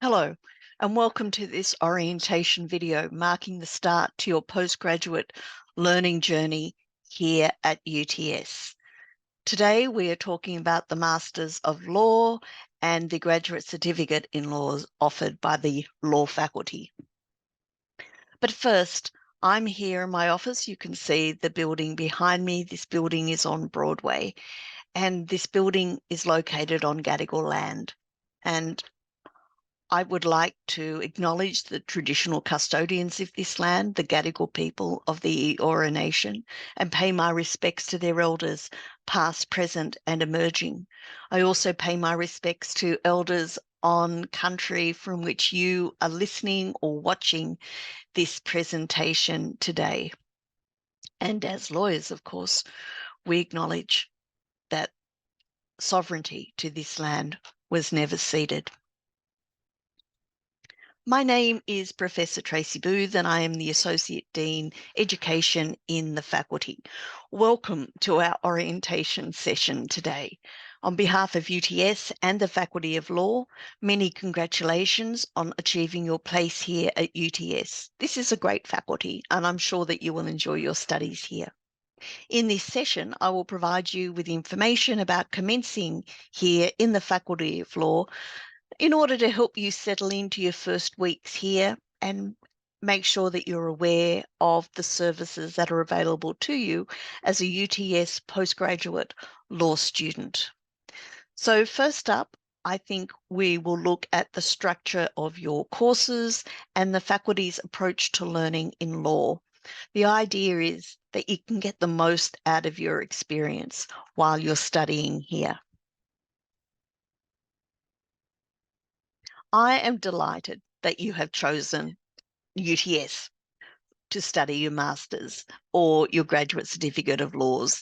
Hello, and welcome to this orientation video marking the start to your postgraduate learning journey here at UTS. Today, we are talking about the Masters of Law and the Graduate Certificate in Laws offered by the Law Faculty. But first, I'm here in my office. You can see the building behind me. This building is on Broadway, and this building is located on Gadigal land. And I would like to acknowledge the traditional custodians of this land, the Gadigal people of the Eora Nation, and pay my respects to their elders, past, present, and emerging. I also pay my respects to elders on country from which you are listening or watching this presentation today. And as lawyers, of course, we acknowledge that sovereignty to this land was never ceded. My name is Professor Tracy Booth, and I am the Associate Dean, Education in the faculty. Welcome to our orientation session today. On behalf of UTS and the Faculty of Law, many congratulations on achieving your place here at UTS. This is a great faculty, and I'm sure that you will enjoy your studies here. In this session, I will provide you with information about commencing here in the Faculty of Law in order to help you settle into your first weeks here and make sure that you're aware of the services that are available to you as a UTS postgraduate law student. So first up, I think we will look at the structure of your courses and the faculty's approach to learning in law. The idea is that you can get the most out of your experience while you're studying here. I am delighted that you have chosen UTS to study your master's or your graduate certificate of laws.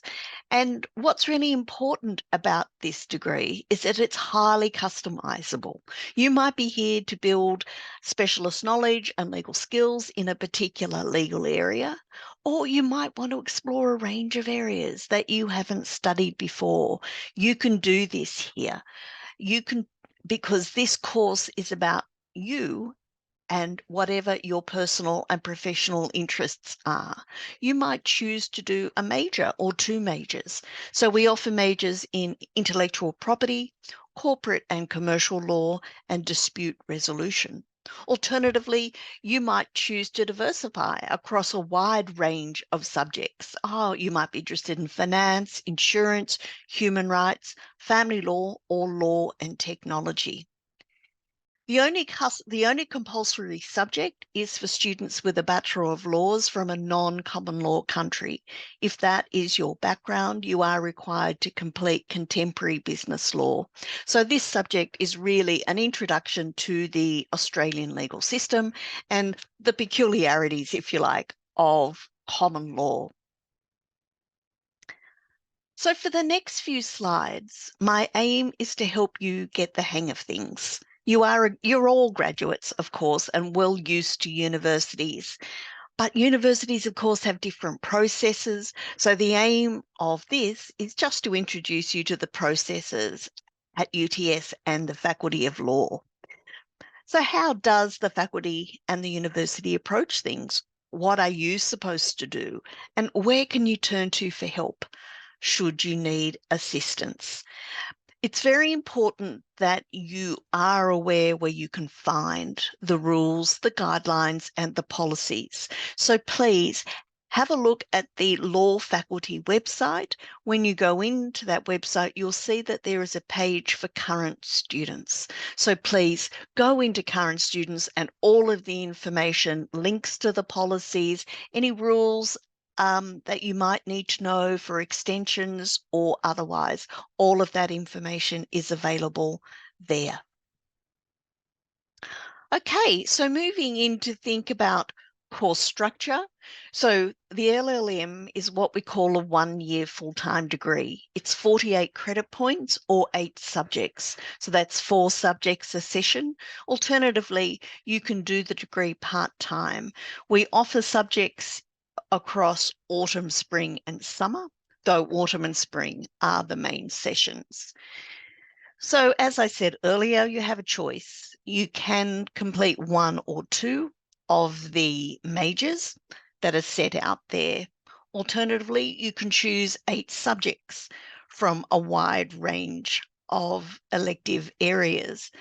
And what's really important about this degree is that it's highly customizable. You might be here to build specialist knowledge and legal skills in a particular legal area, or you might want to explore a range of areas that you haven't studied before. You can do this here. You can, because this course is about you and whatever your personal and professional interests are. You might choose to do a major or two majors. So we offer majors in intellectual property, corporate and commercial law, and dispute resolution. Alternatively, you might choose to diversify across a wide range of subjects. You might be interested in finance, insurance, human rights, family law, or law and technology. The only compulsory subject is for students with a Bachelor of Laws from a non-common law country. If that is your background, you are required to complete contemporary business law. So this subject is really an introduction to the Australian legal system and the peculiarities, if you like, of common law. So for the next few slides, my aim is to help you get the hang of things. You're all graduates, of course, and well used to universities. But universities, of course, have different processes. So the aim of this is just to introduce you to the processes at UTS and the Faculty of Law. So how does the faculty and the university approach things? What are you supposed to do? And where can you turn to for help should you need assistance? It's very important that you are aware where you can find the rules, the guidelines, and the policies. So please have a look at the law faculty website. When you go into that website, you'll see that there is a page for current students. So please go into current students, and all of the information, links to the policies, any rules that you might need to know for extensions or otherwise, all of that information is available there. Okay, so moving in to think about course structure. So the LLM is what we call a one-year full-time degree. It's 48 credit points or 8 subjects. So that's 4 subjects a session. Alternatively, you can do the degree part-time. We offer subjects across autumn, spring, and summer, though autumn and spring are the main sessions. So as I said earlier, you have a choice. You can complete one or two of the majors that are set out there. Alternatively, you can choose 8 subjects from a wide range of elective areas.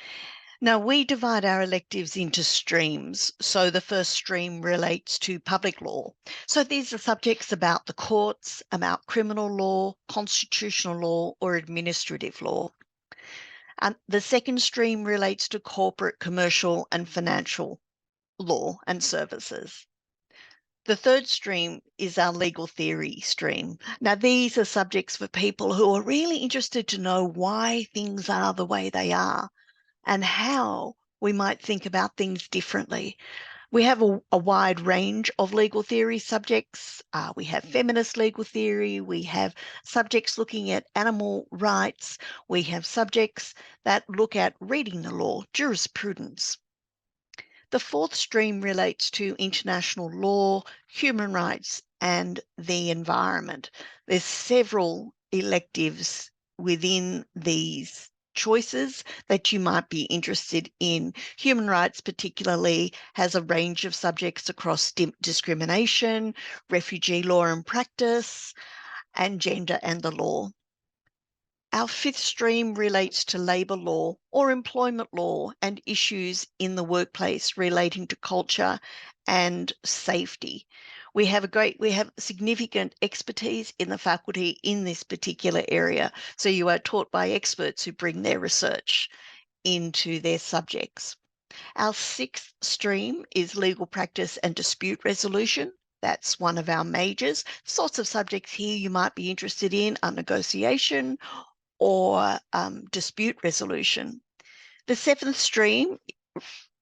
Now, we divide our electives into streams. So the first stream relates to public law. So these are subjects about the courts, about criminal law, constitutional law, or administrative law. The second stream relates to corporate, commercial, and financial law and services. The third stream is our legal theory stream. Now, these are subjects for people who are really interested to know why things are the way they are and how we might think about things differently. We have a wide range of legal theory subjects. We have feminist legal theory. We have subjects looking at animal rights. We have subjects that look at reading the law, jurisprudence. The fourth stream relates to international law, human rights, and the environment. There's several electives within these choices that you might be interested in. Human rights particularly has a range of subjects across discrimination, refugee law and practice, and gender and the law. Our fifth stream relates to labour law or employment law and issues in the workplace relating to culture and safety. We have significant expertise in the faculty in this particular area. So you are taught by experts who bring their research into their subjects. Our sixth stream is legal practice and dispute resolution. That's one of our majors. Sorts of subjects here you might be interested in are negotiation or dispute resolution. The seventh stream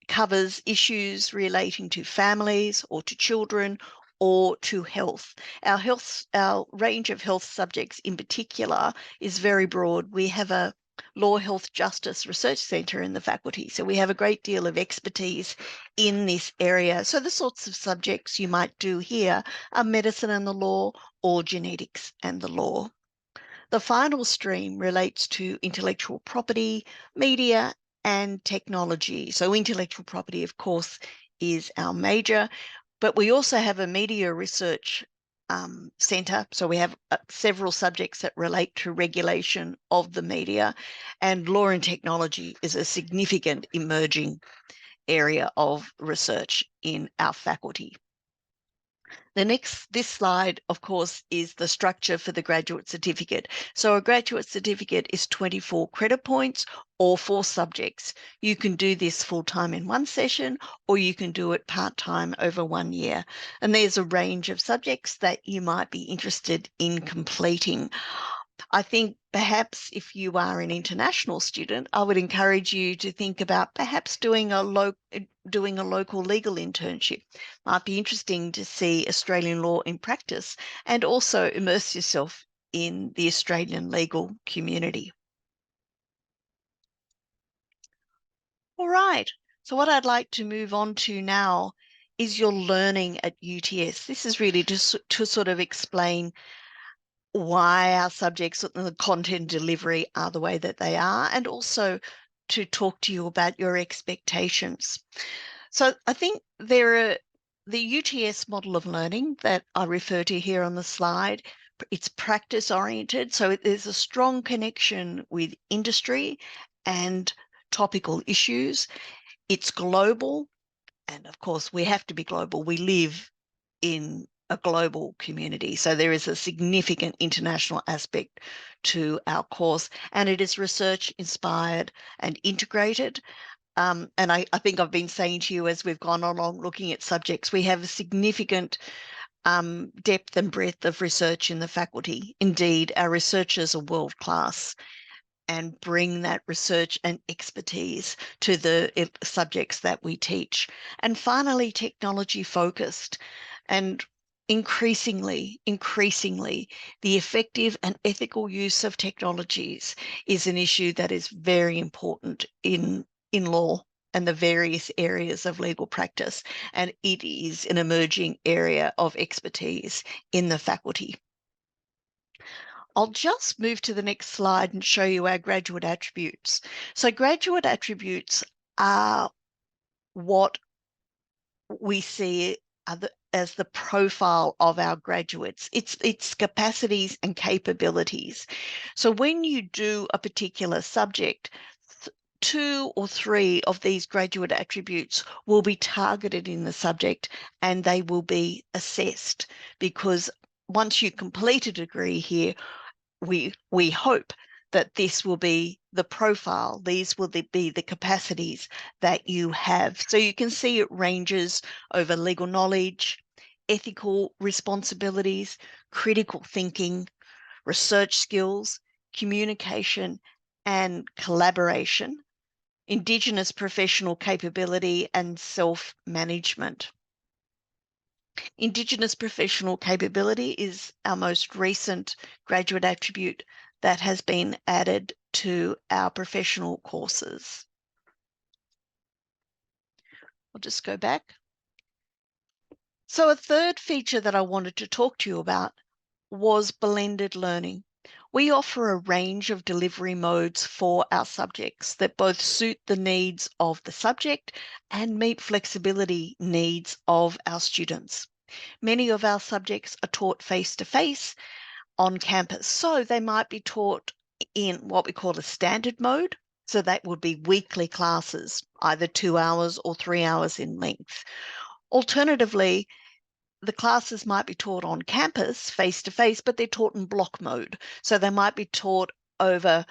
covers issues relating to families or to children or to health. Our range of health subjects in particular is very broad. We have a Law, Health, Justice Research Centre in the faculty, so we have a great deal of expertise in this area. So the sorts of subjects you might do here are medicine and the law or genetics and the law. The final stream relates to intellectual property, media, and technology. So intellectual property, of course, is our major, but we also have a media research centre. So we have several subjects that relate to regulation of the media, and law and technology is a significant emerging area of research in our faculty. This slide, of course, is the structure for the graduate certificate. So a graduate certificate is 24 credit points or 4 subjects. You can do this full-time in one session, or you can do it part-time over 1 year. And there's a range of subjects that you might be interested in completing. I think perhaps if you are an international student, I would encourage you to think about perhaps doing a local legal internship. Might be interesting to see Australian law in practice and also immerse yourself in the Australian legal community. All right, so what I'd like to move on to now is your learning at UTS. This is really just to sort of explain why our subjects and the content delivery are the way that they are, and also to talk to you about your expectations. So I think the UTS model of learning that I refer to here on the slide, it's practice oriented. So there's a strong connection with industry and topical issues. It's global. And of course, we have to be global. We live in a global community. So there is a significant international aspect to our course, and it is research inspired and integrated. And I think I've been saying to you as we've gone along looking at subjects, we have a significant depth and breadth of research in the faculty. Indeed, our researchers are world class and bring that research and expertise to the subjects that we teach. And finally, technology focused. And increasingly, the effective and ethical use of technologies is an issue that is very important in law and the various areas of legal practice. And it is an emerging area of expertise in the faculty. I'll just move to the next slide and show you our graduate attributes. So graduate attributes are what we see as the profile of our graduates. It's capacities and capabilities. So when you do a particular subject, two or three of these graduate attributes will be targeted in the subject and they will be assessed, because once you complete a degree here, we hope that this will be the profile. These will be the capacities that you have. So you can see it ranges over legal knowledge, ethical responsibilities, critical thinking, research skills, communication and collaboration, Indigenous professional capability and self-management. Indigenous professional capability is our most recent graduate attribute that has been added to our professional courses. I'll just go back. So a third feature that I wanted to talk to you about was blended learning. We offer a range of delivery modes for our subjects that both suit the needs of the subject and meet flexibility needs of our students. Many of our subjects are taught face-to-face on campus, so they might be taught in what we call a standard mode. So that would be weekly classes, either 2 hours or 3 hours in length. Alternatively, the classes might be taught on campus face-to-face, but they're taught in block mode. So they might be taught over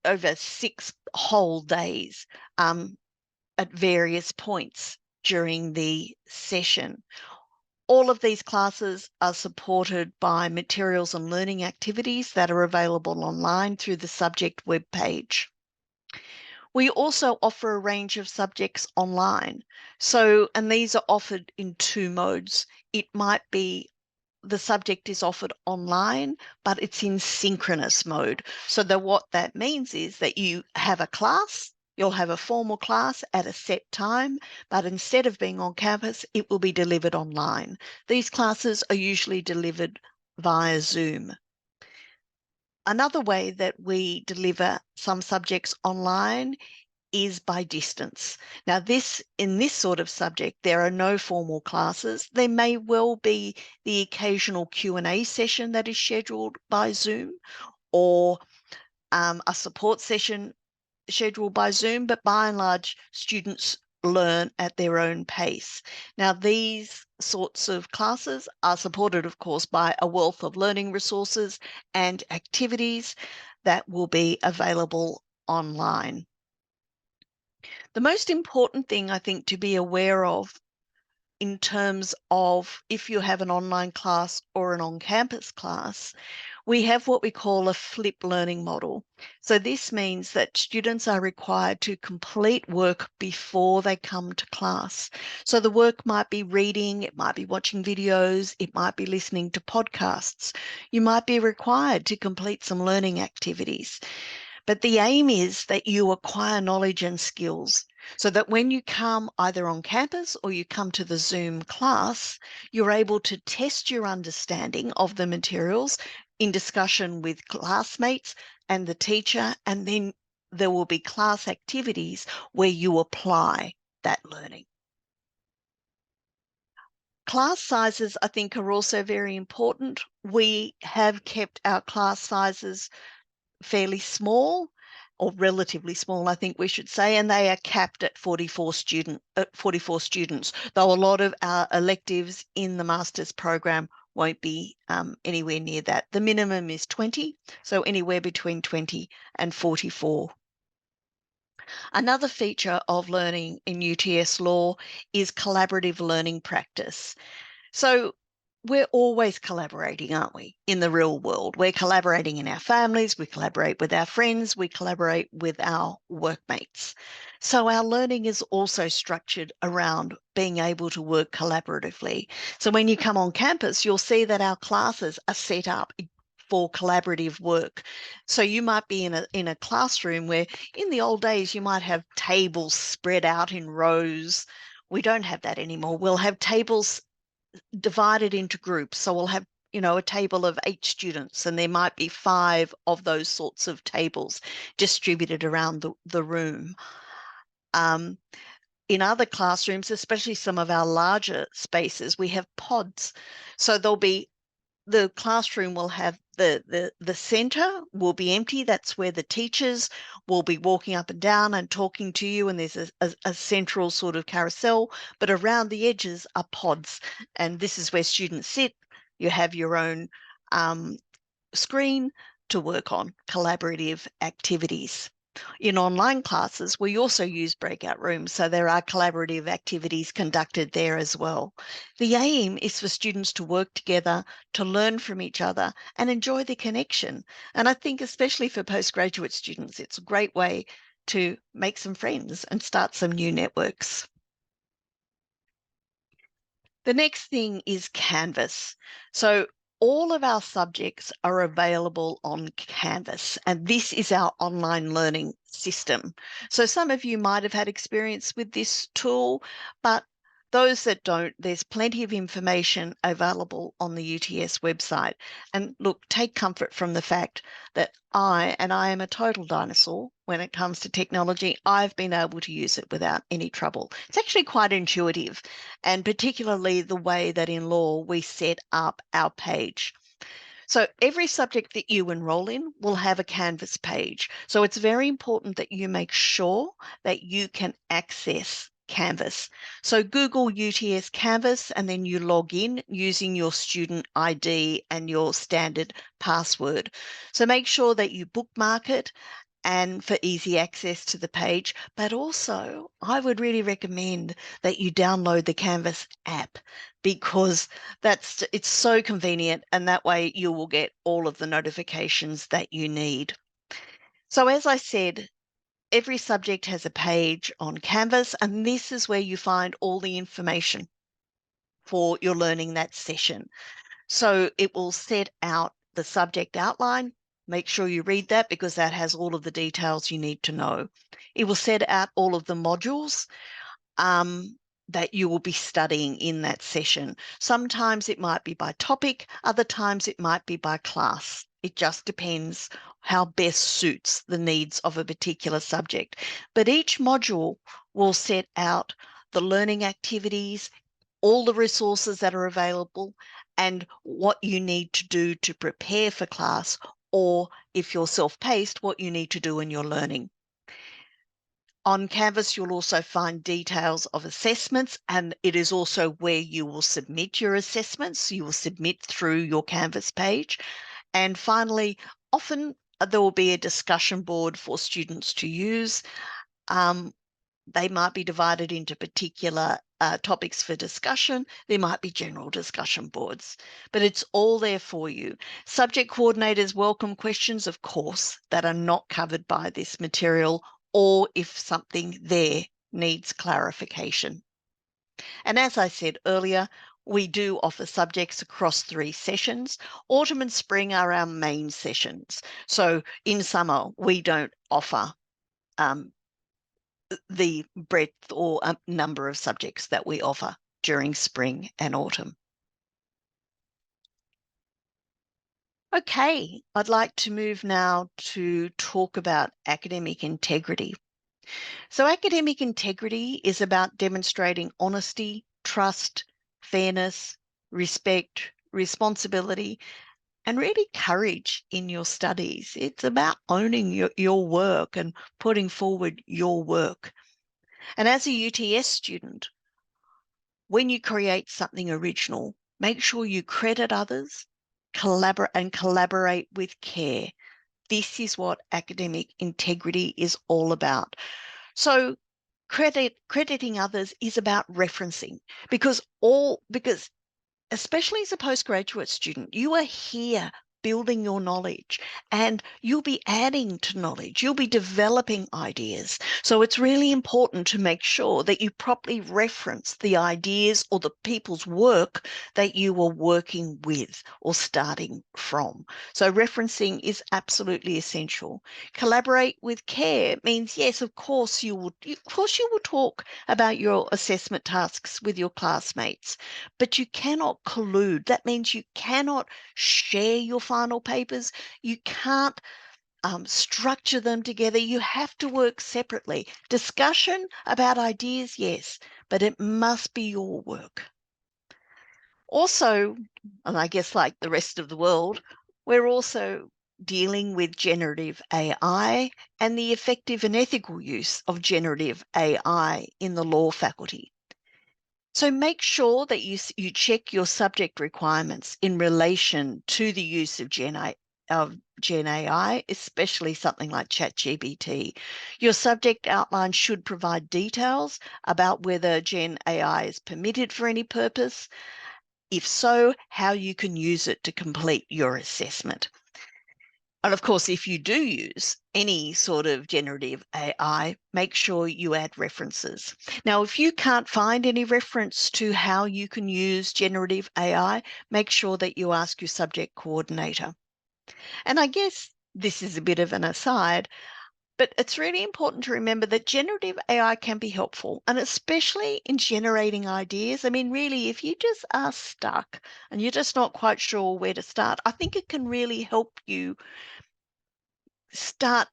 6 whole days at various points during the session. All of these classes are supported by materials and learning activities that are available online through the subject webpage. We also offer a range of subjects online. And these are offered in 2 modes. It might be the subject is offered online, but it's in synchronous mode. So what that means is that you have a class, you'll have a formal class at a set time, but instead of being on campus, it will be delivered online. These classes are usually delivered via Zoom. Another way that we deliver some subjects online is by distance. Now, in this sort of subject, there are no formal classes. There may well be the occasional Q&A session that is scheduled by Zoom, or a support session scheduled by Zoom, but by and large, students learn at their own pace. Now, these sorts of classes are supported, of course, by a wealth of learning resources and activities that will be available online. The most important thing, I think, to be aware of in terms of if you have an online class or an on-campus class, we have what we call a flip learning model. So this means that students are required to complete work before they come to class. So the work might be reading, it might be watching videos, it might be listening to podcasts. You might be required to complete some learning activities. But the aim is that you acquire knowledge and skills so that when you come either on campus or you come to the Zoom class, you're able to test your understanding of the materials in discussion with classmates and the teacher, and then there will be class activities where you apply that learning. Class sizes, I think, are also very important. We have kept our class sizes fairly small, or relatively small, I think we should say, and they are capped at 44 students, though a lot of our electives in the master's program won't be anywhere near that. The minimum is 20, so anywhere between 20 and 44. Another feature of learning in UTS Law is collaborative learning practice. So we're always collaborating, aren't we, in the real world? We're collaborating in our families, we collaborate with our friends, we collaborate with our workmates. So our learning is also structured around being able to work collaboratively. So when you come on campus, you'll see that our classes are set up for collaborative work. So you might be in a classroom where in the old days you might have tables spread out in rows. We don't have that anymore. We'll have tables divided into groups. So we'll have, a table of 8 students, and there might be 5 of those sorts of tables distributed around the room. In other classrooms, especially some of our larger spaces, we have pods. So the classroom will have the center will be empty. That's where the teachers will be walking up and down and talking to you, and there's a central sort of carousel, but around the edges are pods, and this is where students sit. You have your own screen to work on collaborative activities. In online classes, we also use breakout rooms, so there are collaborative activities conducted there as well. The aim is for students to work together, to learn from each other, and enjoy the connection. And I think especially for postgraduate students, it's a great way to make some friends and start some new networks. The next thing is Canvas. So all of our subjects are available on Canvas, and this is our online learning system. So some of you might have had experience with this tool, but those that don't, there's plenty of information available on the UTS website. And look, take comfort from the fact that I am a total dinosaur when it comes to technology. I've been able to use it without any trouble. It's actually quite intuitive, and particularly the way that in law we set up our page. So every subject that you enroll in will have a Canvas page. So it's very important that you make sure that you can access Canvas. So Google UTS Canvas, and then you log in using your student ID and your standard password. So make sure that you bookmark it and for easy access to the page. But also, I would really recommend that you download the Canvas app, because it's so convenient, and that way you will get all of the notifications that you need. So as I said, every subject has a page on Canvas, and this is where you find all the information for your learning that session. So it will set out the subject outline. Make sure you read that, because that has all of the details you need to know. It will set out all of the modules that you will be studying in that session. Sometimes it might be by topic, other times it might be by class. It just depends how best suits the needs of a particular subject. But each module will set out the learning activities, all the resources that are available, and what you need to do to prepare for class, or if you're self-paced, what you need to do in your learning. On Canvas, you'll also find details of assessments, and it is also where you will submit your assessments. You will submit through your Canvas page. And finally, often there will be a discussion board for students to use. They might be divided into particular topics for discussion. There might be general discussion boards, but it's all there for you. Subject coordinators welcome questions, of course, that are not covered by this material, or if something there needs clarification. And as I said earlier, we do offer subjects across 3 sessions. Autumn and spring are our main sessions. So in summer, we don't offer the breadth or number of subjects that we offer during spring and autumn. Okay, I'd like to move now to talk about academic integrity. So academic integrity is about demonstrating honesty, trust, fairness, respect, responsibility, and really courage in your studies. It's about owning your work and putting forward your work. And as a UTS student, when you create something original, make sure you credit others, collaborate with care. This is what academic integrity is all about. So crediting others is about referencing, because especially as a postgraduate student, you are here building your knowledge, and you'll be adding to knowledge. You'll be developing ideas. So it's really important to make sure that you properly reference the ideas or the people's work that you are working with or starting from. So referencing is absolutely essential. Collaborate with care means, yes, of course you will talk about your assessment tasks with your classmates, but you cannot collude. That means you cannot share your final papers. You can't structure them together. You have to work separately. Discussion about ideas, yes, but it must be your work. Also, and I guess like the rest of the world, we're also dealing with generative AI and the effective and ethical use of generative AI in the law faculty. So make sure that you check your subject requirements in relation to the use of Gen AI, especially something like ChatGPT. Your subject outline should provide details about whether Gen AI is permitted for any purpose. If so, how you can use it to complete your assessment. And of course, if you do use any sort of generative AI, make sure you add references. Now, if you can't find any reference to how you can use generative AI, make sure that you ask your subject coordinator. And I guess this is a bit of an aside, but it's really important to remember that generative AI can be helpful, and especially in generating ideas. I mean, really, if you just are stuck and you're just not quite sure where to start, I think it can really help you start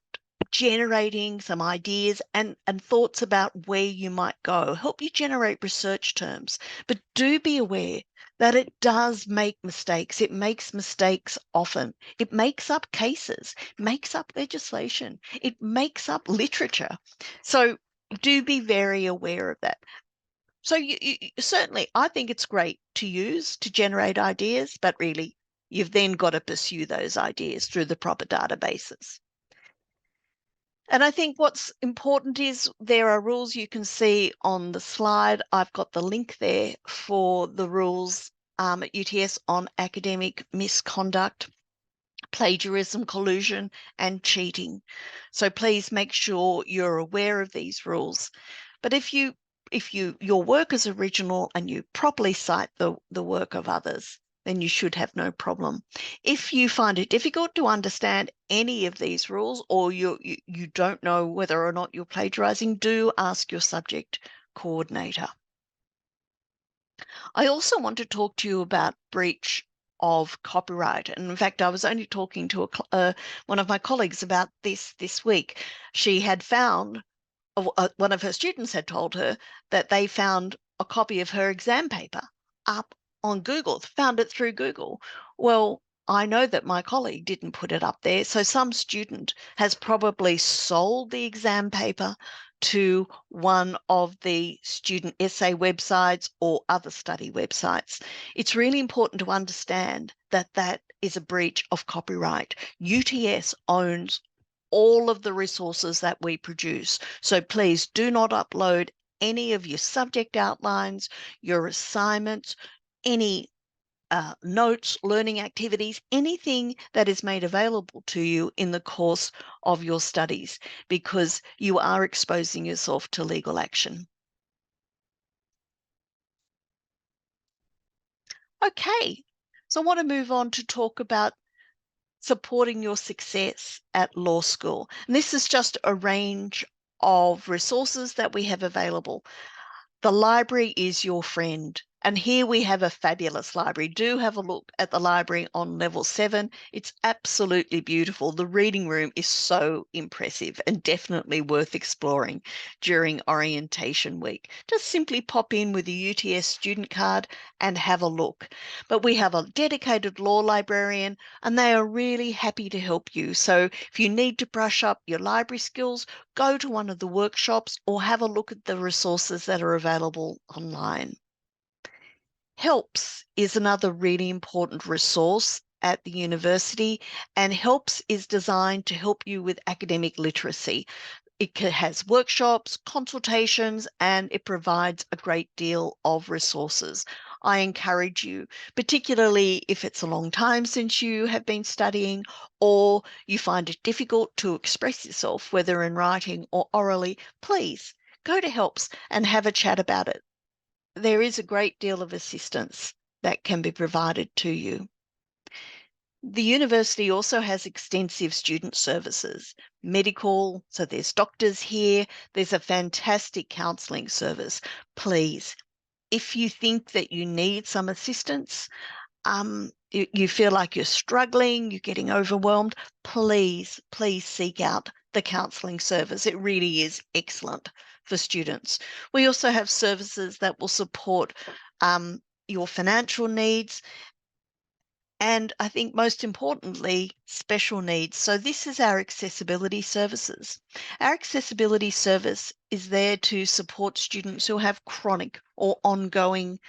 generating some ideas and thoughts about where you might go, help you generate research terms. But do be aware that it does make mistakes. It makes mistakes often. It makes up cases, makes up legislation, it makes up literature. So do be very aware of that. So certainly, I think it's great to use to generate ideas, but really, you've then got to pursue those ideas through the proper databases. And I think what's important is there are rules you can see on the slide. I've got the link there for the rules at UTS on academic misconduct, plagiarism, collusion, and cheating. So please make sure you're aware of these rules. But if your work is original and you properly cite the work of others, then you should have no problem. If you find it difficult to understand any of these rules, or you don't know whether or not you're plagiarizing, do ask your subject coordinator. I also want to talk to you about breach of copyright. And in fact, I was only talking to one of my colleagues about this week. She had found, one of her students had told her that they found a copy of her exam paper up on Google, found it through Google. Well, I know that my colleague didn't put it up there, so some student has probably sold the exam paper to one of the student essay websites or other study websites. It's really important to understand that that is a breach of copyright. UTS owns all of the resources that we produce. So please do not upload any of your subject outlines, your assignments, any notes, learning activities, anything that is made available to you in the course of your studies, because you are exposing yourself to legal action. Okay, so I want to move on to talk about supporting your success at law school. And this is just a range of resources that we have available. The library is your friend. And here we have a fabulous library. Do have a look at the library on level 7. It's absolutely beautiful. The reading room is so impressive and definitely worth exploring during orientation week. Just simply pop in with a UTS student card and have a look. But we have a dedicated law librarian and they are really happy to help you. So if you need to brush up your library skills, go to one of the workshops or have a look at the resources that are available online. HELPS is another really important resource at the university, and HELPS is designed to help you with academic literacy. It has workshops, consultations, and it provides a great deal of resources. I encourage you, particularly if it's a long time since you have been studying or you find it difficult to express yourself, whether in writing or orally, please go to HELPS and have a chat about it. There is a great deal of assistance that can be provided to you. The university also has extensive student services, medical, so there's doctors here, there's a fantastic counselling service. Please, if you think that you need some assistance, you feel like you're struggling, you're getting overwhelmed, please seek out the counselling service. It really is excellent for students. We also have services that will support your financial needs, and I think most importantly, special needs. So this is our accessibility services. Our accessibility service is there to support students who have chronic or ongoing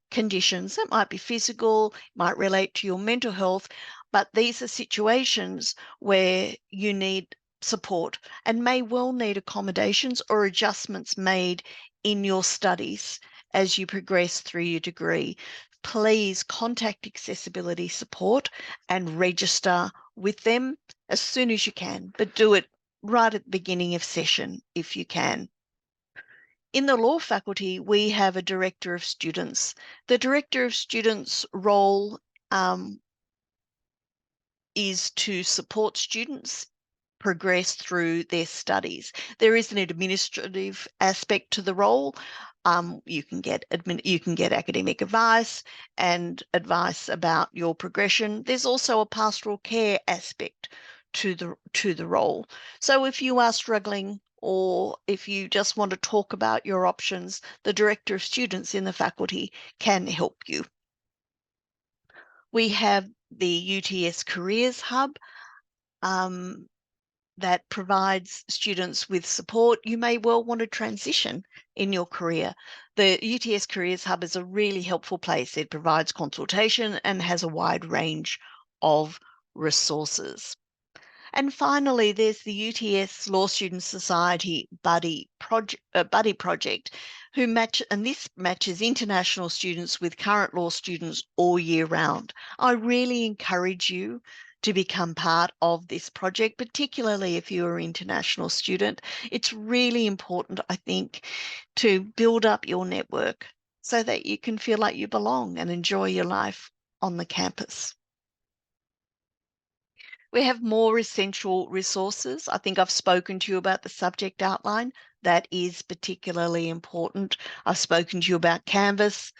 conditions. That might be physical, might relate to your mental health, but these are situations where you need support and may well need accommodations or adjustments made in your studies as you progress through your degree. Please contact accessibility support and register with them as soon as you can, but do it right at the beginning of session if you can. In the law faculty, we have a director of students. The director of students role is to support students progress through their studies. There is an administrative aspect to the role. You can get academic advice and advice about your progression. There's also a pastoral care aspect to the role. So if you are struggling, or if you just want to talk about your options, the director of students in the faculty can help you. We have the UTS Careers Hub that provides students with support. You may well want to transition in your career. The UTS Careers Hub is a really helpful place. It provides consultation and has a wide range of resources. And finally, there's the UTS Law Student Society Buddy Project, and this matches international students with current law students all year round. I really encourage you to become part of this project, particularly if you're an international student. It's really important, I think, to build up your network so that you can feel like you belong and enjoy your life on the campus. We have more essential resources. I think I've spoken to you about the subject outline. That is particularly important. I've spoken to you about Canvas.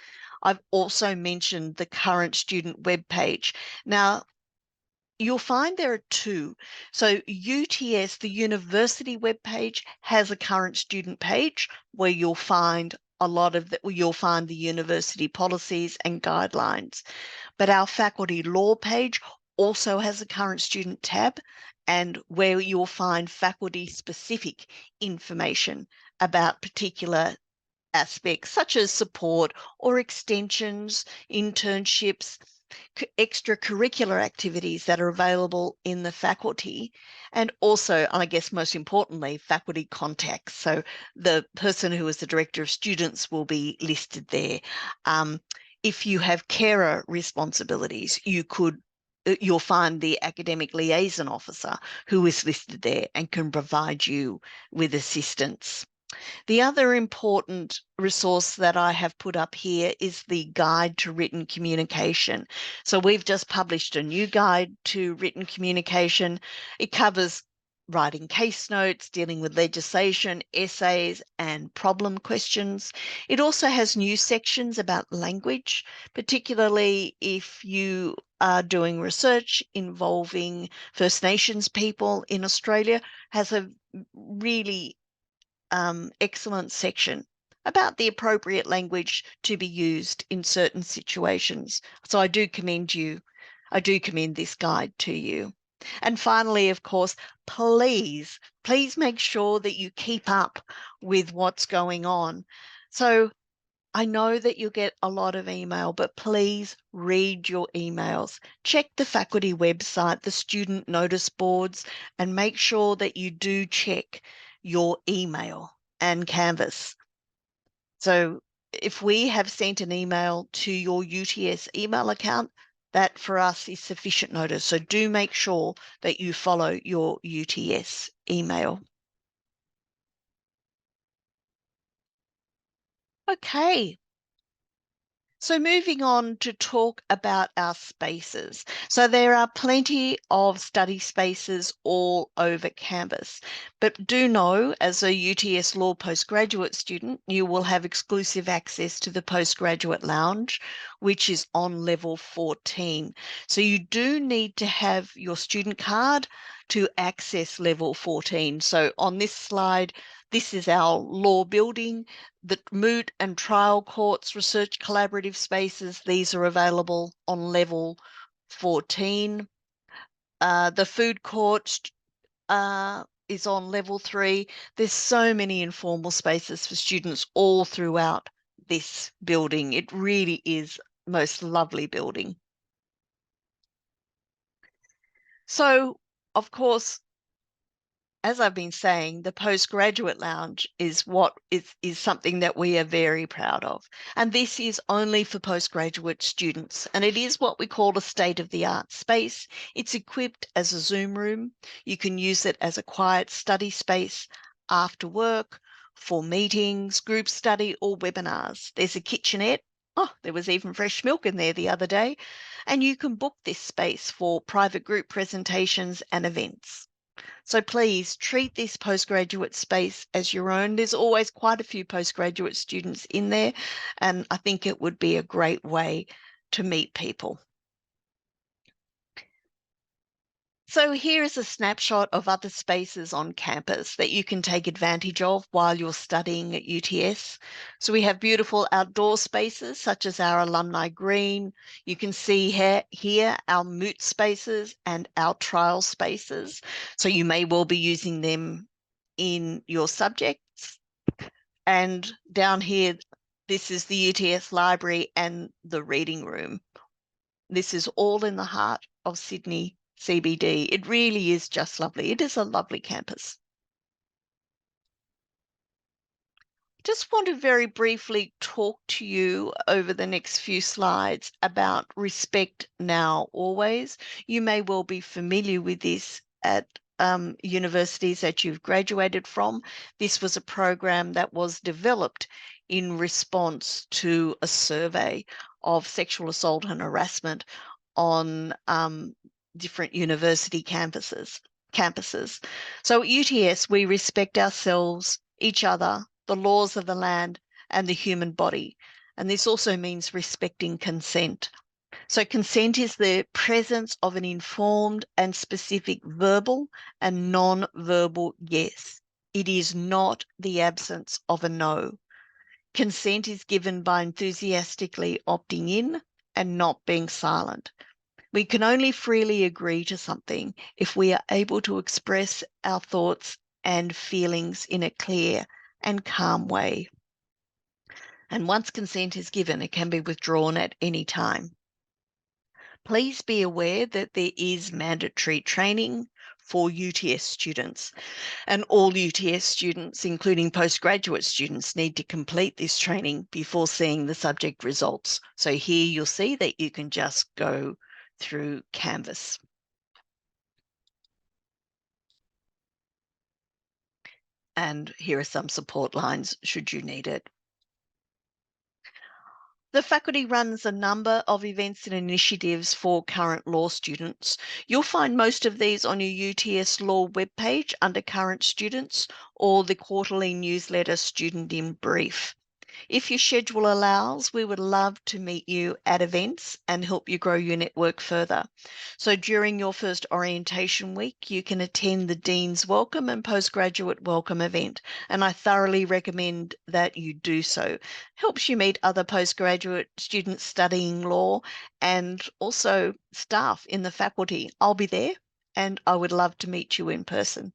I've also mentioned the current student webpage. Now, you'll find there are two. So UTS, the university webpage, has a current student page where you'll find you'll find the university policies and guidelines. But our faculty law page also has a current student tab, and where you'll find faculty specific information about particular aspects such as support or extensions, internships, extracurricular activities that are available in the faculty, and also, I guess most importantly, faculty contacts. So the person who is the director of students will be listed there. If you have carer responsibilities, you'll find the academic liaison officer who is listed there and can provide you with assistance. The other important resource that I have put up here is the Guide to Written Communication. So we've just published a new guide to written communication. It covers writing case notes, dealing with legislation, essays, and problem questions. It also has new sections about language, particularly if you are doing research involving First Nations people in Australia, has a really excellent section about the appropriate language to be used in certain situations. So I do commend this guide to you. And finally, of course, please make sure that you keep up with what's going on. So I know that you get a lot of email, but please read your emails. Check the faculty website, the student notice boards, and make sure that you do check your email and Canvas. So if we have sent an email to your UTS email account, that for us is sufficient notice. So do make sure that you follow your UTS email. Okay. So moving on to talk about our spaces. So there are plenty of study spaces all over campus, but do know as a UTS Law postgraduate student, you will have exclusive access to the postgraduate lounge, which is on level 14. So you do need to have your student card to access level 14. So on this slide, this is our law building. The moot and trial courts, research collaborative spaces, these are available on level 14. The food court is on level 3. There's so many informal spaces for students all throughout this building. It really is most lovely building. So, of course, as I've been saying, the postgraduate lounge is something that we are very proud of. And this is only for postgraduate students. And it is what we call a state-of-the-art space. It's equipped as a Zoom room. You can use it as a quiet study space after work, for meetings, group study, or webinars. There's a kitchenette. Oh, there was even fresh milk in there the other day. And you can book this space for private group presentations and events. So please treat this postgraduate space as your own. There's always quite a few postgraduate students in there, and I think it would be a great way to meet people. So here is a snapshot of other spaces on campus that you can take advantage of while you're studying at UTS. So we have beautiful outdoor spaces such as our alumni green. You can see here our moot spaces and our trial spaces. So you may well be using them in your subjects. And down here, this is the UTS library and the reading room. This is all in the heart of Sydney CBD. It really is just lovely. It is a lovely campus. Just want to very briefly talk to you over the next few slides about respect now always. You may well be familiar with this at universities that you've graduated from. This was a program that was developed in response to a survey of sexual assault and harassment on different university campuses. So at UTS, we respect ourselves, each other, the laws of the land, and the human body. And this also means respecting consent. So consent is the presence of an informed and specific verbal and non-verbal yes. It is not the absence of a no. Consent is given by enthusiastically opting in and not being silent. We can only freely agree to something if we are able to express our thoughts and feelings in a clear and calm way. And once consent is given, it can be withdrawn at any time. Please be aware that there is mandatory training for UTS students, and all UTS students, including postgraduate students, need to complete this training before seeing the subject results. So here you'll see that you can just go through Canvas. And here are some support lines should you need it. The faculty runs a number of events and initiatives for current law students. You'll find most of these on your UTS Law webpage under current students or the quarterly newsletter Student in Brief. If your schedule allows, we would love to meet you at events and help you grow your network further. So during your first orientation week, you can attend the Dean's Welcome and Postgraduate Welcome event, and I thoroughly recommend that you do so. Helps you meet other postgraduate students studying law and also staff in the faculty. I'll be there and I would love to meet you in person.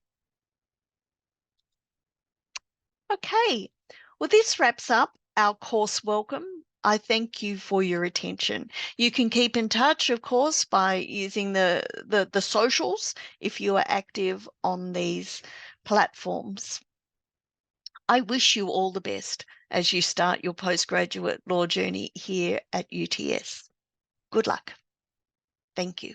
Okay, well, this wraps up our course welcome. I thank you for your attention. You can keep in touch, of course, by using the socials if you are active on these platforms. I wish you all the best as you start your postgraduate law journey here at UTS. Good luck. Thank you.